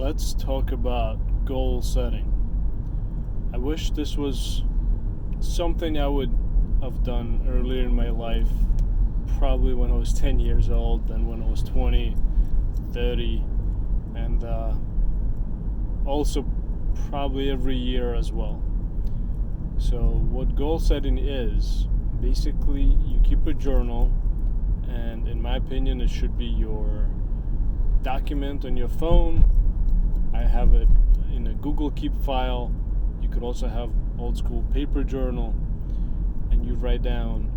let's talk about goal setting. I wish this was something I would have done earlier in my life, probably when I was 10 years old, than when I was 20, 30, and also probably every year as well. So, what goal setting is, basically, you keep a journal, and in my opinion, it should be your document on your phone. I have it in a Google Keep file. You could also have old school paper journal, and you write down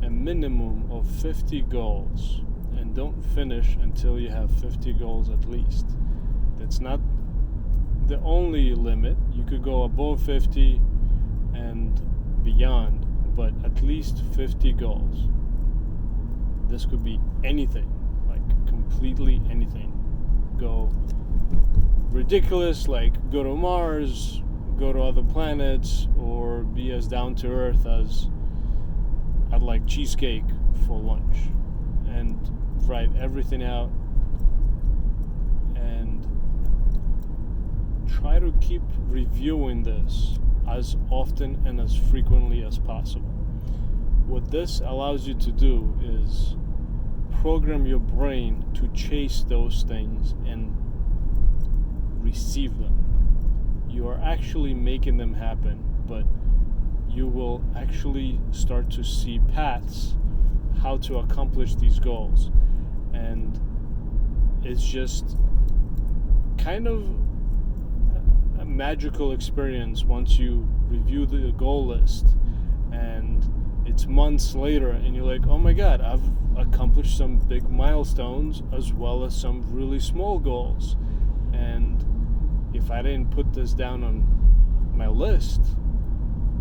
a minimum of 50 goals, and don't finish until you have 50 goals at least. That's not the only limit. You could go above 50 and beyond, but at least 50 goals. This could be anything, like completely anything. Go ridiculous, like go to Mars, go to other planets, or be as down to earth as I'd like cheesecake for lunch, and write everything out and try to keep reviewing this as often and as frequently as possible. What this allows you to do is program your brain to chase those things and receive them. You are actually making them happen, but you will actually start to see paths how to accomplish these goals. And it's just kind of a magical experience once you review the goal list and it's months later and you're like, oh my god, I've accomplished some big milestones as well as some really small goals. And if I didn't put this down on my list,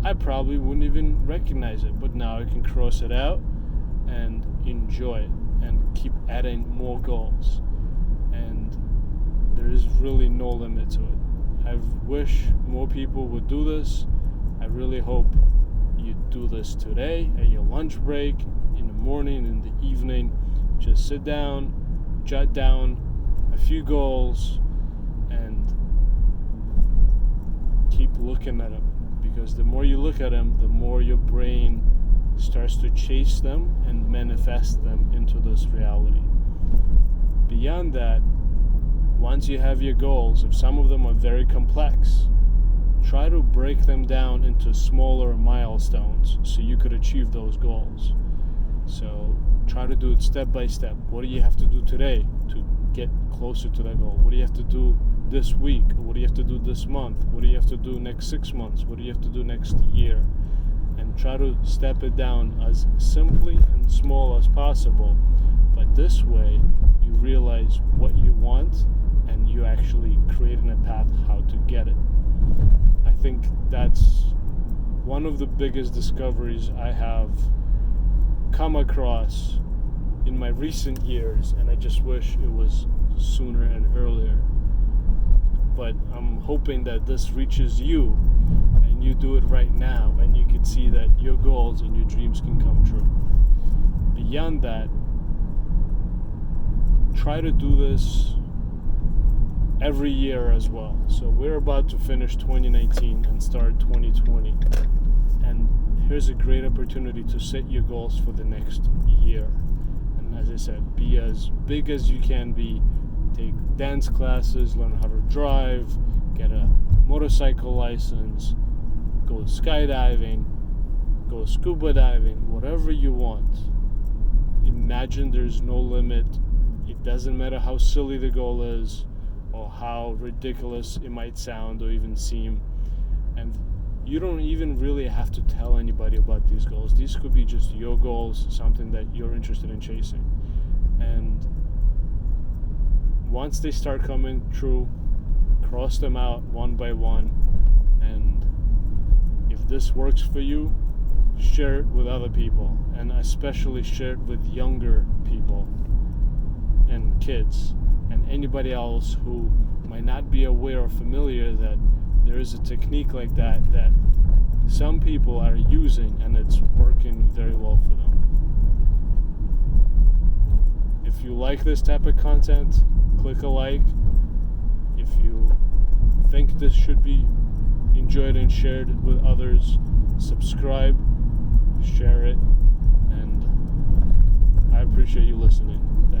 I probably wouldn't even recognize it. But now I can cross it out and enjoy it and keep adding more goals. And there is really no limit to it. I wish more people would do this. I really hope you do this today at your lunch break, in the morning, in the evening. Just sit down, jot down a few goals, and keep looking at them. Because the more you look at them, the more your brain starts to chase them and manifest them into this reality. Beyond that, once you have your goals, if some of them are very complex, try to break them down into smaller milestones so you could achieve those goals. So try to do it step by step. What do you have to do today to get closer to that goal? What do you have to do this week? What do you have to do this month? What do you have to do next 6 months? What do you have to do next year? And try to step it down as simply and small as possible. But this way, you realize what you want and you actually creating a path how to get it. I think that's one of the biggest discoveries I have come across in my recent years, and I just wish it was sooner and earlier. But I'm hoping that this reaches you and you do it right now, and you can see that your goals and your dreams can come true. Beyond that, try to do this every year as well. So we're about to finish 2019 and start 2020. And here's a great opportunity to set your goals for the next year. And as I said, be as big as you can be. Take dance classes, learn how to drive, get a motorcycle license, go skydiving, go scuba diving, whatever you want. Imagine there's no limit. It doesn't matter how silly the goal is or how ridiculous it might sound or even seem. And you don't even really have to tell anybody about these goals. These could be just your goals, something that you're interested in chasing. And once they start coming true, cross them out one by one. And if this works for you, share it with other people, and especially share it with younger people and kids and anybody else who might not be aware or familiar that there is a technique like that some people are using and it's working very well for them. If you like this type of content, click a like. you think this should be enjoyed and shared with others, subscribe, share it, and I appreciate you listening. Thank you.